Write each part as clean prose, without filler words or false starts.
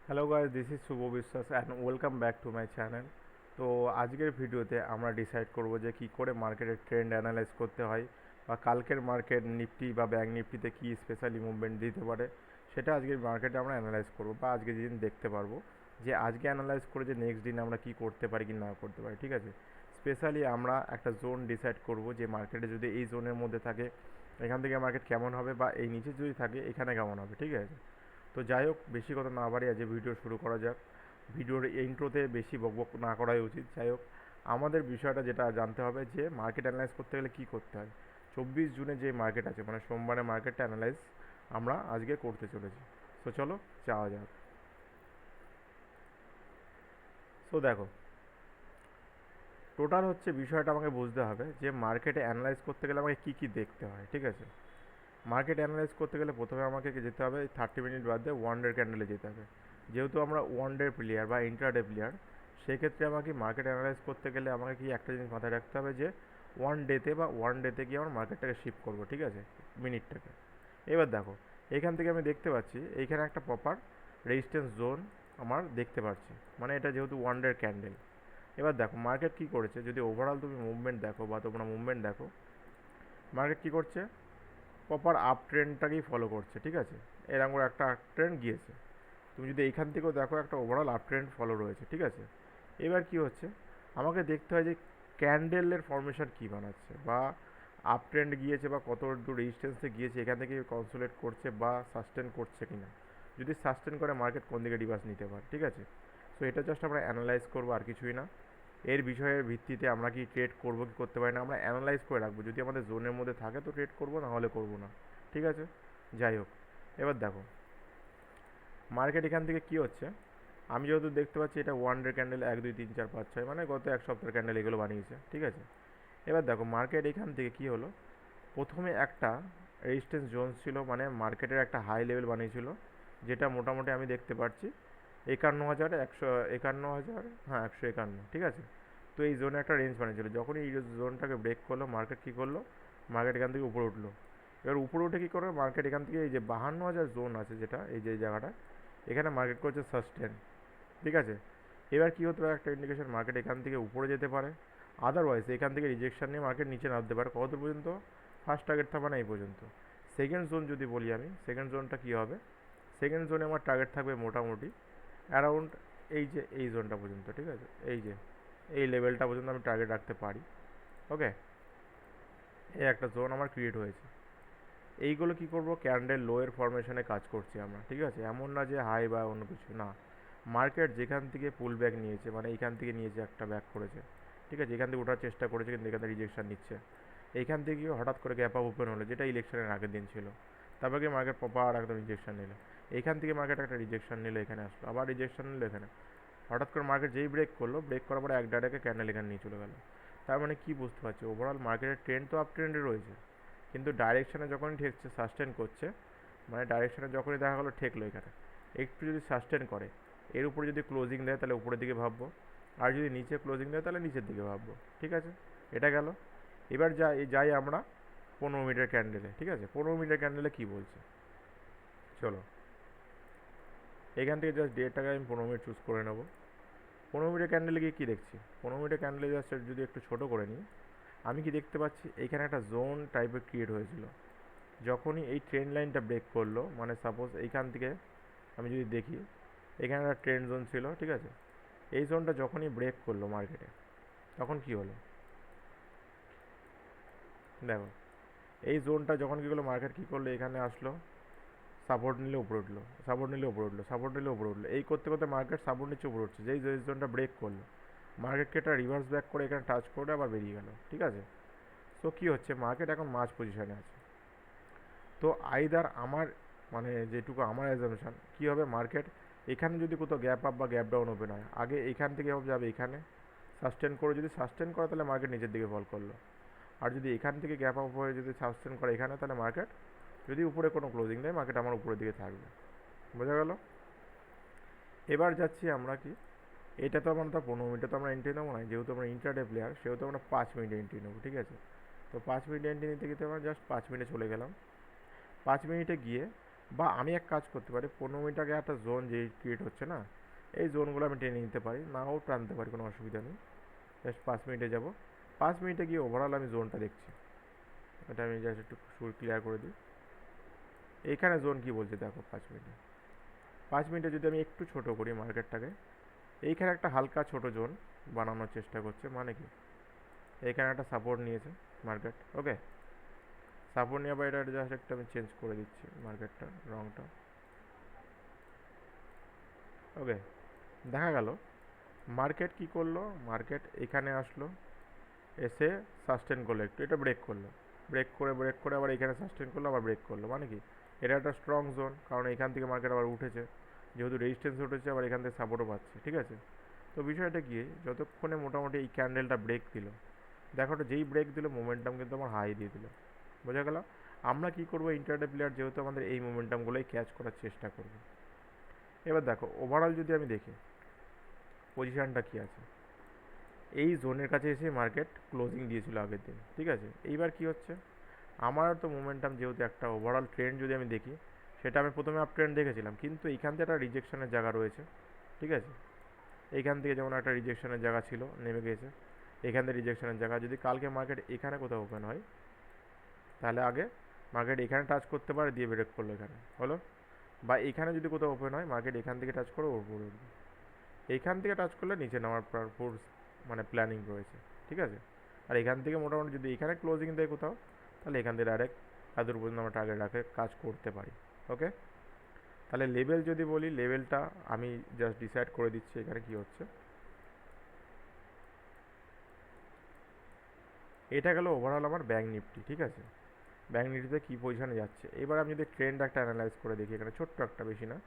Hello guys, this is শুভ বিশ্বাস and welcome back to my channel. তো আজকের ভিডিওতে আমরা ডিসাইড করব যে কী করে মার্কেটের ট্রেন্ড অ্যানালাইজ করতে হয় বা কালকের মার্কেট নিফটি বা ব্যাঙ্ক নিফটিতে কী স্পেশালি মুভমেন্ট দিতে পারে সেটা আজকের মার্কেটে আমরা অ্যানালাইজ করব বা আজকে যেদিন দেখতে পারবো যে আজকে অ্যানালাইজ করে যে নেক্সট দিন আমরা কী করতে পারি কি না করতে পারি। ঠিক আছে, স্পেশালি আমরা একটা জোন ডিসাইড করব যে মার্কেটে যদি এই জোনের মধ্যে থাকে এখান থেকে মার্কেট কেমন হবে, বা এই নিচে যদি থাকে এখানে কেমন হবে। ঠিক আছে, তো যাই হোক, বেশি কথা না বাড়িয়ে আজ ভিডিও শুরু করা যাক। ভিডিওর ইন্ট্রোতে বেশি বকবক না করাই উচিত। যাই হোক, আমাদের বিষয়টা যেটা জানতে হবে যে মার্কেট অ্যানালাইজ করতে গেলে কী করতে হয়। 24 জুনে যে মার্কেট আছে মানে সোমবারে মার্কেটটা অ্যানালাইজ আমরা আজকে করতে চলেছি। তো চলো যাওয়া যাক। সো দেখো, টোটাল হচ্ছে বিষয়টা আমাকে বুঝতে হবে যে মার্কেটে অ্যানালাইজ করতে গেলে আমাকে কী কী দেখতে হয়। ঠিক আছে, মার্কেট অ্যানালাইজ করতে গেলে প্রথমে আমাকে যেতে হবে 30 মিনিট বাদে ওয়ান ডে ক্যান্ডেলে যেতে হবে। যেহেতু আমরা ওয়ান ডে প্লেয়ার বা ইন্ট্রাডে প্লেয়ার, সেক্ষেত্রে আমাকে মার্কেট অ্যানালাইজ করতে গেলে আমাকে কি একটা জিনিস মাথায় রাখতে হবে যে ওয়ান ডেতে গিয়ে আমার মার্কেটটাকে শিফট করবো। ঠিক আছে, মিনিটটাকে। এবার দেখো, এখান থেকে আমি দেখতে পাচ্ছি এইখানে একটা প্রপার রেজিস্ট্যান্স জোন আমার দেখতে পাচ্ছি, মানে এটা যেহেতু ওয়ান ডে ক্যান্ডেল। এবার দেখো মার্কেট কী করেছে, যদি ওভারঅল তুমি মুভমেন্ট দেখো বা তোমরা মুভমেন্ট দেখো, মার্কেট কী করছে, প্রপার আপ ট্রেন্ডটাকেই ফলো করছে। ঠিক আছে, এরকম করে একটা আপ ট্রেন্ড গিয়েছে। তুমি যদি এইখান থেকেও দেখো একটা ওভারঅল আপ ট্রেন্ড ফলো রয়েছে। ঠিক আছে, এবার কি হচ্ছে, আমাকে দেখতে হয় যে ক্যান্ডেলের ফর্মেশন কী বানাচ্ছে, বা আপ ট্রেন্ড গিয়েছে বা কত দূর রেজিস্ট্যান্সে গিয়েছে, এখান থেকে কনসোলেট করছে বা সাস্টেন করছে কিনা। যদি সাস্টেন করে মার্কেট কোন দিকে রিভার্স নিতে পারে। ঠিক আছে, সো এটা জাস্ট আমরা অ্যানালাইজ করবো, আর কিছুই না। এর বিষয়ের ভিত্তিতে আমরা কি ট্রেড করবো কি করতে পারি না আমরা অ্যানালাইজ করে রাখবো। যদি আমাদের জোনের মধ্যে থাকে তো ট্রেড করবো, না হলে করবো না। ঠিক আছে, যাই হোক, এবার দেখো মার্কেট এখান থেকে কি হচ্ছে। আমি যেহেতু দেখতে পাচ্ছি এটা ওয়ান ডে ক্যান্ডেল 1 2 3 4 5 6 মানে গত এক সপ্তাহের ক্যান্ডেল এগুলো বানিয়েছে। ঠিক আছে, এবার দেখো মার্কেট এখান থেকে কি হলো, প্রথমে একটা রেজিস্ট্যান্স জোন ছিল, মানে মার্কেটের একটা হাই লেভেল বানিয়েছিল, যেটা মোটামুটি আমি দেখতে পাচ্ছি 51,000 151,000, হ্যাঁ 151। ঠিক আছে, তো এই জোনে একটা রেঞ্জ বানিয়েছিল, যখন এই জোনটাকে ব্রেক করলো মার্কেট কী করলো, মার্কেট এখান থেকে উপরে উঠলো। এবার উপরে উঠে কী করবে মার্কেট, এখান থেকে এই যে 52,000 জোন আছে যেটা এই যে জায়গাটা, এখানে মার্কেট করছে সাস্টেন। ঠিক আছে, এবার কী হতে পারে, একটা ইন্ডিকেশন মার্কেট এখান থেকে উপরে যেতে পারে, আদারওয়াইজ এখান থেকে রিজেকশন নিয়ে মার্কেট নিচে নামতে পারে। কত পর্যন্ত, ফার্স্ট টার্গেট থাকবে না এই পর্যন্ত। সেকেন্ড জোন যদি বলি আমি, সেকেন্ড জোনটা কী হবে, সেকেন্ড জোনে আমার টার্গেট থাকবে মোটামুটি অ্যারাউন্ড এই যে এই জোনটা পর্যন্ত। ঠিক আছে, এই যে এই লেভেলটা পর্যন্ত আমি টার্গেট রাখতে পারি। ওকে, এই একটা জোন আমার ক্রিয়েট হয়েছে। এইগুলো কি করব, ক্যান্ডেল লোয়ের ফরমেশনে কাজ করছি আমরা। ঠিক আছে, এমন না যে হাই বা অন্য কিছু না। মার্কেট যেখান থেকে পুল ব্যাক নিয়েছে, মানে এইখান থেকে নিয়েছে একটা ব্যাক করেছে। ঠিক আছে, এখান থেকে ওঠার চেষ্টা করেছে কিন্তু এখান থেকে রিজেকশন নিচ্ছে। এইখান থেকে হঠাৎ করে গ্যাপ আপ ওপেন হলো, যেটা ইলেকশনের আগের দিন ছিল। তারপরে কি মার্কেট প্রপার একদম রিজেকশন নিল। এইখান থেকে মার্কেট একটা রিজেকশন নিল, এখানে আসলো, আবার রিজেকশন নিল এখানে। হঠাৎ করে মার্কেট যেই ব্রেক করলো, ব্রেক করার পরে এক ডাইরেক্টে ক্যান্ডেল এখানে নিয়ে চলে গেল। তার মানে কি বুঝতে পারছি, ওভারঅল মার্কেটের ট্রেন্ড তো আপ ট্রেন্ডে রয়েছে, কিন্তু ডাইরেকশানে যখনই ঠেকছে সাস্টেন করছে, মানে ডাইরেকশানে যখনই দেখা গেলো ঠেকলো এখানে, একটু যদি সাস্টেন করে, এর উপরে যদি ক্লোজিং দেয় তাহলে উপরের দিকে ভাববো, আর যদি নিচে ক্লোজিং দেয় তাহলে নিচের দিকে ভাববো। ঠিক আছে, এটা গেল। এবার যাই আমরা 15 মিনিটের ক্যান্ডেলে। ঠিক আছে, 15 মিনিটের ক্যান্ডেলে কী বলছে, চলো এখান থেকে জাস্ট ডেটটাকে আমি 15 মিনিট চুজ করে নেবো। 15 মিনিটের ক্যান্ডেলে গিয়ে কী দেখছি, 15 মিনিটের ক্যান্ডেলে জাস্ট যদি একটু ছোটো করে নিই, আমি কি দেখতে পাচ্ছি এইখানে একটা জোন টাইপের ক্রিয়েট হয়েছিল। যখনই এই ট্রেন্ড লাইনটা ব্রেক করলো, মানে সাপোজ এইখান থেকে আমি যদি দেখি, এখানে একটা ট্রেন্ড জোন ছিল। ঠিক আছে, এই জোনটা যখনই ব্রেক করলো মার্কেটে, তখন কি হলো দেখো, এই জোনটা যখন কী করলো মার্কেট কী করলো, এখানে আসলো, সাপোর্ট নিলে উপরে উঠলো, সাপোর্ট নিলে উপরে উঠলো, সাপোর্ট নিলে উপরে উঠলো, এই করতে করতে মার্কেট সাপোর্ট নিচ্ছে উপরে উঠছে। যেই জোনটা ব্রেক করলো, মার্কেটকে একটা রিভার্স ব্যাক করে এখানে টাচ করে আবার বেরিয়ে গেল। ঠিক আছে, সো কী হচ্ছে, মার্কেট এখন মাঝ পজিশনে আছে। তো আইদার আমার, মানে যেটুকু আমার অ্যাজামশান কী হবে, মার্কেট এখানে যদি কোথাও গ্যাপ আপ বা গ্যাপ ডাউন ওপেন হয়, আগে এইখান থেকে যাবে এখানে সাস্টেন করে, যদি সাস্টেন করে তাহলে মার্কেট নিচের দিকে ফল করলো। আর যদি এখান থেকে গ্যাপ আপ হয়ে যদি সাস্টেন করে এখানে, তাহলে মার্কেট যদি উপরে কোনো ক্লোজিং দেয় মার্কেট আমার উপরের দিকে থাকবে। বোঝা গেল। এবার যাচ্ছি আমরা কি, এটা তো আমরা তো 15 মিনিটে তো আমরা এন্ট্রি নেবো না, যেহেতু আমরা ইন্টারডে প্লেয়ার সেহেতু আমরা 5 মিনিটে এন্ট্রি নেবো। ঠিক আছে, তো 5 মিনিটে এন্ট্রি নিতে গিয়ে আমরা জাস্ট 5 মিনিটে চলে গেলাম। 5 মিনিটে গিয়ে বা আমি এক কাজ করতে পারি, 15 মিনিট আগে একটা জোন যেই ক্রিয়েট হচ্ছে না, এই জোনগুলো আমি টেনে নিতে পারি, নাও টানতে পারি, কোনো অসুবিধা নেই। জাস্ট 5 মিনিটে যাব, 5 মিনিটে গিয়ে ওভারঅল আমি জোনটা দেখছি। এটা আমি জাস্ট একটু সুর ক্লিয়ার করে দিই। এইখানে জোন কি বলছে দেখো, 5 মিনিটে, 5 মিনিটে যদি আমি একটু ছোট করি মার্কেটটাকে, এইখানে একটা হালকা ছোট জোন বানানোর চেষ্টা করছে, মানে কি এইখানে একটা সাপোর্ট নিয়েছে মার্কেট। ওকে, সাপোর্ট নিয়ে বা এটা জাস্ট একটা আমি চেঞ্জ করে দিচ্ছি মার্কেটটা, রংটা। ওকে, দেখা গেল মার্কেট কি করলো, মার্কেট এখানে আসলো, এসে সাস্টেন করলো, একটু এটা ব্রেক করলো, ব্রেক করে আবার এখানে সাস্টেন করলো, আবার ব্রেক করলো, মানে কি এটা একটা স্ট্রং জোন, কারণ এখান থেকে মার্কেট আবার উঠেছে, যেহেতু রেজিস্ট্যান্স উঠেছে, আবার এখান থেকে সাপোর্টও পাচ্ছে। ঠিক আছে, তো বিষয়টা কি, যতক্ষণে মোটামুটি এই ক্যান্ডেলটা ব্রেক দিল, দেখো ওটা যেই ব্রেক দিল মোমেন্টাম কিন্তু আমার হাই দিয়ে দিল। বোঝা গেল? আমরা কি করবো, ইন্টারডে প্লেয়ার যেহেতু, আমাদের এই মোমেন্টামগুলোই ক্যাচ করার চেষ্টা করবো। এবার দেখো ওভারঅল যদি আমি দেখি পজিশনটা কী আছে, এই জোনের কাছে এসে মার্কেট ক্লোজিং দিয়েছিল আগের দিন। ঠিক আছে, এইবার কি হচ্ছে, আমার তো মোমেন্টাম যেহেতু একটা ওভারঅল ট্রেন্ড যদি আমি দেখি, সেটা আমি প্রথমে আপ ট্রেন্ড দেখেছিলাম, কিন্তু এইখান থেকে একটা রিজেকশনের জায়গা রয়েছে। ঠিক আছে, এইখান থেকে যেমন একটা রিজেকশনের জায়গা ছিল, নেমে গেছে, এখান থেকে রিজেকশনের জায়গা, যদি কালকে মার্কেট এখানে কোথাও ওপেন হয়, তাহলে আগে মার্কেট এখানে টাচ করতে পারে, দিয়ে ব্রেক করলো এখানে হলো, বা এখানে যদি কোথাও ওপেন হয় মার্কেট এখান থেকে টাচ করে উপরে উঠবে, এইখান থেকে টাচ করলে নিচে নামার পুরো মানে প্ল্যানিং রয়েছে। ঠিক আছে, আর এখান থেকে মোটামুটি যদি এখানে ক্লোজিং দেয় কোথাও, তাহলে এখান থেকে ডাইরেক্ট এত পর্যন্ত আমরা টার্গেট রাখে কাজ করতে পারি। ওকে, তাহলে লেভেল যদি বলি, লেভেলটা আমি জাস্ট ডিসাইড করে দিচ্ছি এখানে কি হচ্ছে। এটা গেল ওভারঅল আমার ব্যাঙ্ক নিফটি। ঠিক আছে, ব্যাঙ্ক নিফটিতে কী পজিশনে যাচ্ছে, এবার আমি যদি ট্রেন্ড একটা অ্যানালাইজ করে দেখি, এখানে ছোট্ট একটা, বেশি না,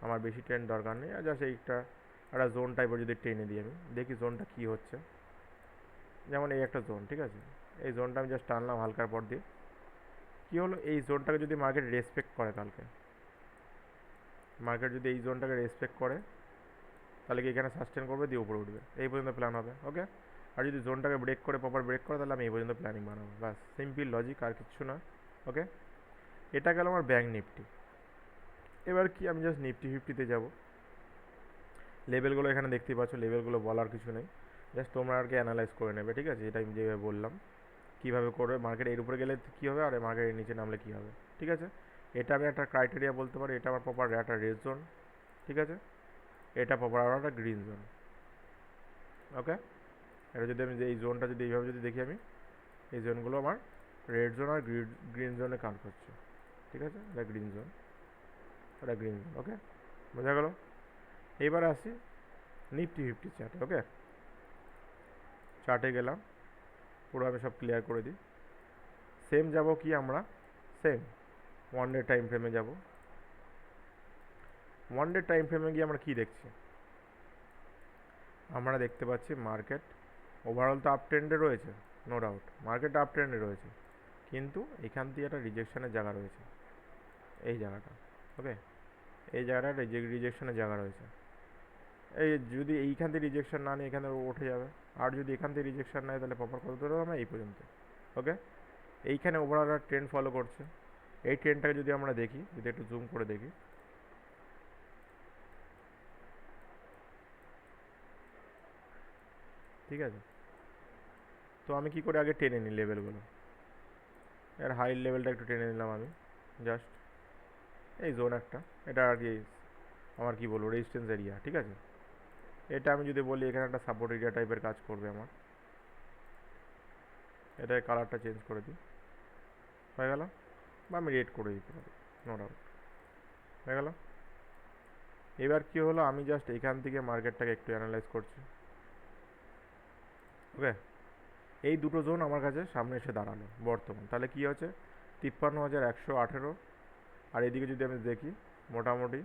আমার বেশি ট্রেন্ড দরকার নেই, আর জাস্ট এইটা একটা জোন টাইপের যদি টেনে দিই, আমি দেখি জোনটা কী হচ্ছে। যেমন এই একটা জোন, ঠিক আছে, এই জোনটা আমি জাস্ট টানলাম হালকার পর দিয়ে, কী হলো, এই জোনটাকে যদি মার্কেট রেসপেক্ট করে, কালকে মার্কেট যদি এই জোনটাকে রেসপেক্ট করে, তাহলে কি এখানে সাস্টেন করবে, দিয়ে উপরে উঠবে, এই পর্যন্ত প্ল্যান হবে। ওকে, আর যদি জোনটাকে ব্রেক করে, প্রপার ব্রেক করে, তাহলে আমি এই পর্যন্ত প্ল্যানিং বানাবো, বাস সিম্পল লজিক, আর কিচ্ছু না। ওকে, এটা গেল আমার ব্যাঙ্ক নিফটি। এবার কি, আমি জাস্ট নিফটি ফিফটিতে যাব, লেভেলগুলো এখানে দেখতেই পাচ্ছ, লেভেলগুলো বলার কিছু নেই, জাস্ট তোমরা আর কি অ্যানালাইজ করে নেবে। ঠিক আছে, এটা আমি যেভাবে বললাম কীভাবে করবে, মার্কেট এর উপরে গেলে কী হবে, আর মার্কেটের নিচে নামলে কী হবে। ঠিক আছে, এটা আমি একটা ক্রাইটেরিয়া বলতে পারি, এটা আমার প্রপার একটা রেড জোন। ঠিক আছে, এটা প্রপার আবার একটা গ্রিন জোন। ওকে, এটা যদি আমি এই জোনটা যদি এইভাবে যদি দেখি, আমি এই জোনগুলো আমার রেড জোন আর গ্রিন জোনে কাউন্ট করছে। ঠিক আছে, এটা গ্রিন জোন, এটা গ্রিন জোন। ওকে, বোঝা গেল? এইবার আসি নিফটি ফিফটি চার্টে। ওকে, চার্টে গেলাম, পুরো আমি সব ক্লিয়ার করে দিই। সেম যাব কি আমরা, সেম ওয়ান ডে টাইম ফ্রেমে যাব। ওয়ান ডে টাইম ফ্রেমে গিয়ে আমরা কী দেখছি, আমরা দেখতে পাচ্ছি মার্কেট ওভারঅল তো আপ ট্রেন্ডে রয়েছে, নো ডাউট মার্কেট আপ ট্রেন্ডে রয়েছে, কিন্তু এখান থেকে একটা রিজেকশনের জায়গা রয়েছে, এই জায়গাটা। ওকে, এই জায়গাটা রিজেকশনের জায়গা রয়েছে, এই যদি এইখান থেকে রিজেকশন না নিয়ে এখানে উঠে যাবে, আর যদি এখান থেকে রিজেকশন নেয়, তাহলে প্রপার কত ধরো আমরা এই পর্যন্ত। ওকে, এইখানে ওভারঅল ট্রেন্ড ফলো করছে, এই ট্রেন্ডটাকে যদি আমরা দেখি, যদি একটু জুম করে দেখি, ঠিক আছে, তো আমি কি করে আগে টেনে নিই লেভেলগুলো, এর হাই লেভেলটা একটু টেনে নিলাম আমি, জাস্ট এই জোন একটা, এটা আর কি আমার কি বলবো রেজিস্ট্যান্স এরিয়া। ঠিক আছে, এটা আমি যদি বলি এখানে একটা সাপোর্ট এরিয়া টাইপের কাজ করবে আমার, এটা কালারটা চেঞ্জ করে দিই, হয়ে গেল, বা আমি রেড করে দিতে পারি, নো ডাউট, হয়ে গেল। এবার কি হলো, আমি জাস্ট এখান থেকে মার্কেটটাকে একটু অ্যানালাইজ করছি। ওকে, এই দুটো জোন আমার কাছে সামনে এসে দাঁড়ালো বর্তমান, তাহলে কী হচ্ছে, 53,118, আর এদিকে যদি আমি দেখি মোটামুটি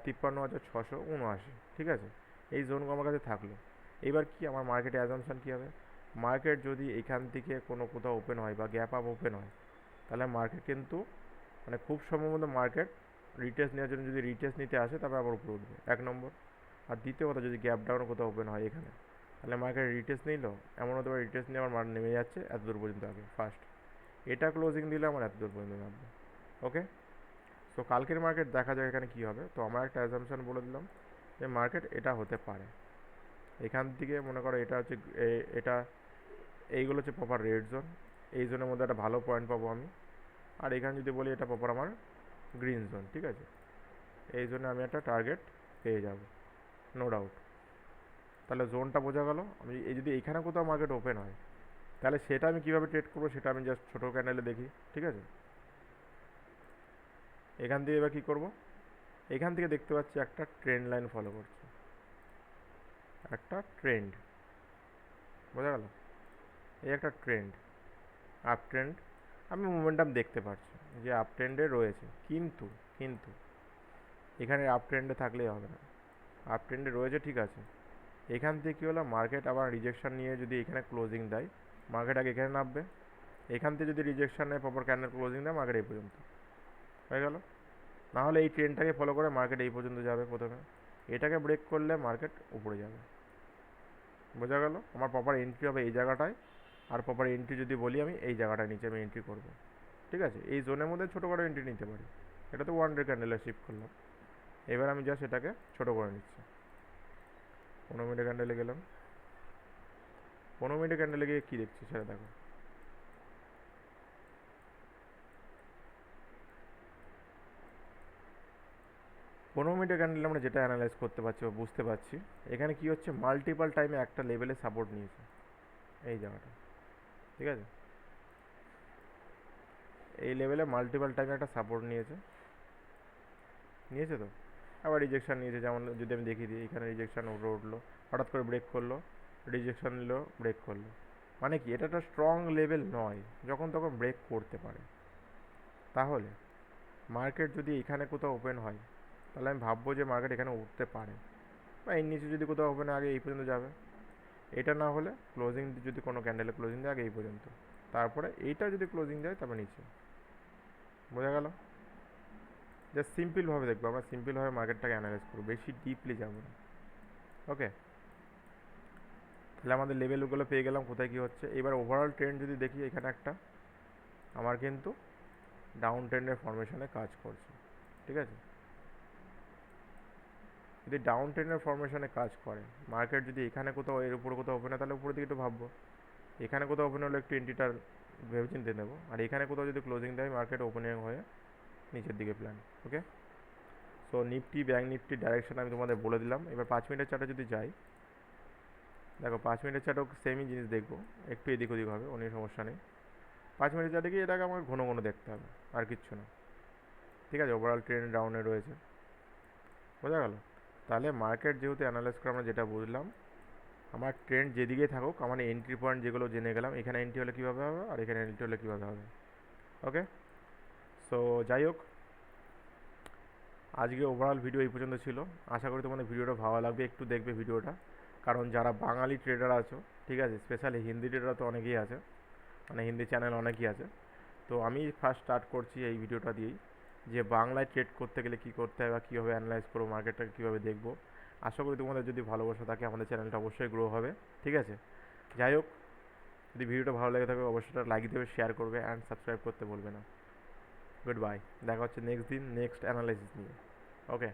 53,679। ঠিক আছে, এই জোনগুলো আমার কাছে থাকলো। এবার কি আমার মার্কেটে অ্যাজামশান কী হবে, মার্কেট যদি এখান থেকে কোনো কোথাও ওপেন হয় বা গ্যাপ আপ ওপেন হয়, তাহলে মার্কেট কিন্তু মানে খুব সম্ভবত মার্কেট রিটেস্ট নেওয়ার জন্য, যদি রিটেস্ট নিতে আসে তারপর আবার উপরে উঠবে, এক নম্বর। আর দ্বিতীয় কথা, যদি গ্যাপ ডাউন কোথাও ওপেন হয় এখানে, তাহলে মার্কেট রিটেস্ট নিল, এমন হতে পারে রিটেস্ট নিয়ে আমার মার্কেট নেমে যাচ্ছে এত দূর পর্যন্ত আগে ফার্স্ট, এটা ক্লোজিং দিলে আমার এত দূর পর্যন্ত নামবে। ওকে, সো তো কালকের মার্কেট দেখা যাক এখানে কী হবে। তো আমরা একটা অ্যাজাম্পশন বলে দিলাম যে মার্কেট এটা হতে পারে। এখান থেকে মনে করো এটা হচ্ছে এটা এইগুলো হচ্ছে প্রপার রেড জোন, এই জোনের মধ্যে একটা ভালো পয়েন্ট পাবো আমি। আর এখানে যদি বলি এটা প্রপার আমার গ্রিন জোন, ঠিক আছে, এই জন্য আমি একটা টার্গেট পেয়ে যাব, নো ডাউট। তাহলে জোনটা বোঝা গেল। আমি এই যদি এখানে কোথাও মার্কেট ওপেন হয় তাহলে সেটা আমি কীভাবে ট্রেড করবো সেটা আমি জাস্ট ছোটো ক্যান্ডেলে দেখি, ঠিক আছে। এখান থেকে এবার কী করব, এখান থেকে দেখতে পাচ্ছি একটা ট্রেন্ড লাইন ফলো করছে, একটা ট্রেন্ড, বোঝা গেল, এই একটা ট্রেন্ড, আপ ট্রেন্ড। আমি মোমেন্টাম দেখতে পাচ্ছি যে আপ ট্রেন্ডে রয়েছে, কিন্তু কিন্তু এখানে আপ ট্রেন্ডে থাকলেই হবে না, আপ ট্রেন্ডে রয়েছে ঠিক আছে। এখান থেকে কী হলো, মার্কেট আবার রিজেকশন নিয়ে যদি এখানে ক্লোজিং দেয়, মার্কেট আগে এখানে নামবে, এখান থেকে যদি রিজেকশন নেয় প্রপার ক্যান্ডেল ক্লোজিং দেয়, মার্কেট এই পর্যন্ত হয়ে গেল। নাহলে এই ট্রেন্ডটাকে ফলো করে মার্কেট এই পর্যন্ত যাবে প্রথমে, এটাকে ব্রেক করলে মার্কেট উপরে যাবে, বোঝা গেল। আমার প্রপার এন্ট্রি হবে এই জায়গাটায়, আর প্রপার এন্ট্রি যদি বলি আমি এই জায়গাটায় নিচে আমি এন্ট্রি করব, ঠিক আছে। এই জোনের মধ্যে ছোটোখাটো এন্ট্রি নিতে পারি, এটা তো 100 ক্যান্ডেলে শিফট করলাম। এবার আমি জাস্ট এটাকে ছোটো করে নিচ্ছি। 15 মিনিটের ক্যান্ডেলে গেলাম, 15 মিনিটের ক্যান্ডেলে গিয়ে কী দেখছি সেটা দেখো। 15 মিনিটের ক্যান্ডেলে আমরা যেটা অ্যানালাইজ করতে পারছি বা বুঝতে পারছি, এখানে কি হচ্ছে, মাল্টিপাল টাইমে একটা লেভেলে সাপোর্ট নিয়েছে এই জায়গাটা, ঠিক আছে, এই লেভেলে মাল্টিপাল টাইমে একটা সাপোর্ট নিয়েছে, নিয়েছে তো, আবার রিজেকশান নিয়েছে। যেমন যদি আমি দেখিয়ে দিই, এখানে রিজেকশান উঠলো, হঠাৎ করে ব্রেক করলো, রিজেকশান নিল, ব্রেক করলো, মানে কি এটা একটা স্ট্রং লেভেল নয়, যখন তখন ব্রেক করতে পারে। তাহলে মার্কেট যদি এখানে কোথাও ওপেন হয় তাহলে আমি ভাববো যে মার্কেট এখানে উঠতে পারে, বা এর নিচে যদি কোথাও ওপেন আগে এই পর্যন্ত যাবে, এটা না হলে ক্লোজিং যদি কোনো ক্যান্ডেলে ক্লোজিং দেয় আগে এই পর্যন্ত, তারপরে এইটা যদি ক্লোজিং দেয় তারপর নিচে, বোঝা গেল। জাস্ট সিম্পলভাবে দেখবো, আমরা সিম্পলভাবে মার্কেটটাকে অ্যানালাইজ করবো, বেশি ডিপলি যাবো না। ওকে, তাহলে আমাদের লেভেলগুলো পেয়ে গেলাম কোথায় কী হচ্ছে। এবার ওভারঅল ট্রেন্ড যদি দেখি, এখানে একটা আমার কিন্তু ডাউন ট্রেন্ডের ফরমেশনে কাজ করছে, ঠিক আছে। যদি ডাউন ট্রেন্ডের ফরমেশনে কাজ করে, মার্কেট যদি এখানে কোথাও এর উপরে কোথাও ওপেন হয় তাহলে উপরের দিকে একটু ভাববো, এখানে কোথাও ওপেন হলে একটু এন্ট্রিটার ভেবেচিন্তে নেবো, আর এখানে কোথাও যদি ক্লোজিং দেয় মার্কেট ওপেনিং হয়ে নিচের দিকে প্ল্যান। ওকে, সো নিফটি ব্যাঙ্ক নিফটির ডাইরেকশন আমি তোমাদের বলে দিলাম। এবার 5 মিনিটের চার্টে যদি যাই, দেখো 5 মিনিটের চার্টেও সেমই জিনিস দেখবো, একটু এদিক ওদিক হবে, অনেক সমস্যা নেই। 5 মিনিটের চার্টে গিয়ে এটাকে আমার ঘন ঘন দেখতে হবে, আর কিচ্ছু না, ঠিক আছে। ওভারঅল ট্রেন্ড ডাউনে রয়েছে, বোঝা গেল। তাহলে মার্কেট যেহেতু অ্যানালাইজ করে আমরা যেটা বুঝলাম, আমার ট্রেন্ড যেদিকে থাকুক, আমার এন্ট্রি পয়েন্ট যেগুলো জেনে গেলাম, এখানে এন্ট্রি হলে কীভাবে হবে আর এখানে এন্ট্রি হলে কীভাবে হবে। ওকে, সো যাই হোক, আজকে ওভারঅল ভিডিও এই পর্যন্ত ছিল। আশা করি তোমাদের ভিডিওটা ভালো লাগবে, একটু দেখবে ভিডিওটা, কারণ যারা বাঙালি ট্রেডার আছো, ঠিক আছে, স্পেশালি হিন্দি ট্রেডার তো অনেকেই আছে, মানে হিন্দি চ্যানেল অনেকই আছে। তো আমি ফার্স্ট স্টার্ট করছি এই ভিডিওটা দিয়েই, যে বাংলায় ট্রেড করতে গেলে কী করতে হয় বা কীভাবে অ্যানালাইজ করবো, মার্কেটটাকে কীভাবে দেখবো। আশা করি তোমাদের যদি ভালোবাসা থাকে আমাদের চ্যানেলটা অবশ্যই গ্রো হবে, ঠিক আছে। যাই হোক, যদি ভিডিওটা ভালো লেগে থাকে অবশ্যই লাইক দেবে, শেয়ার করবে অ্যান্ড সাবস্ক্রাইব করতে বলবে না। গুড বাই, দেখা হচ্ছে নেক্সট দিন নেক্সট অ্যানালাইসিস নিয়ে। ওকে।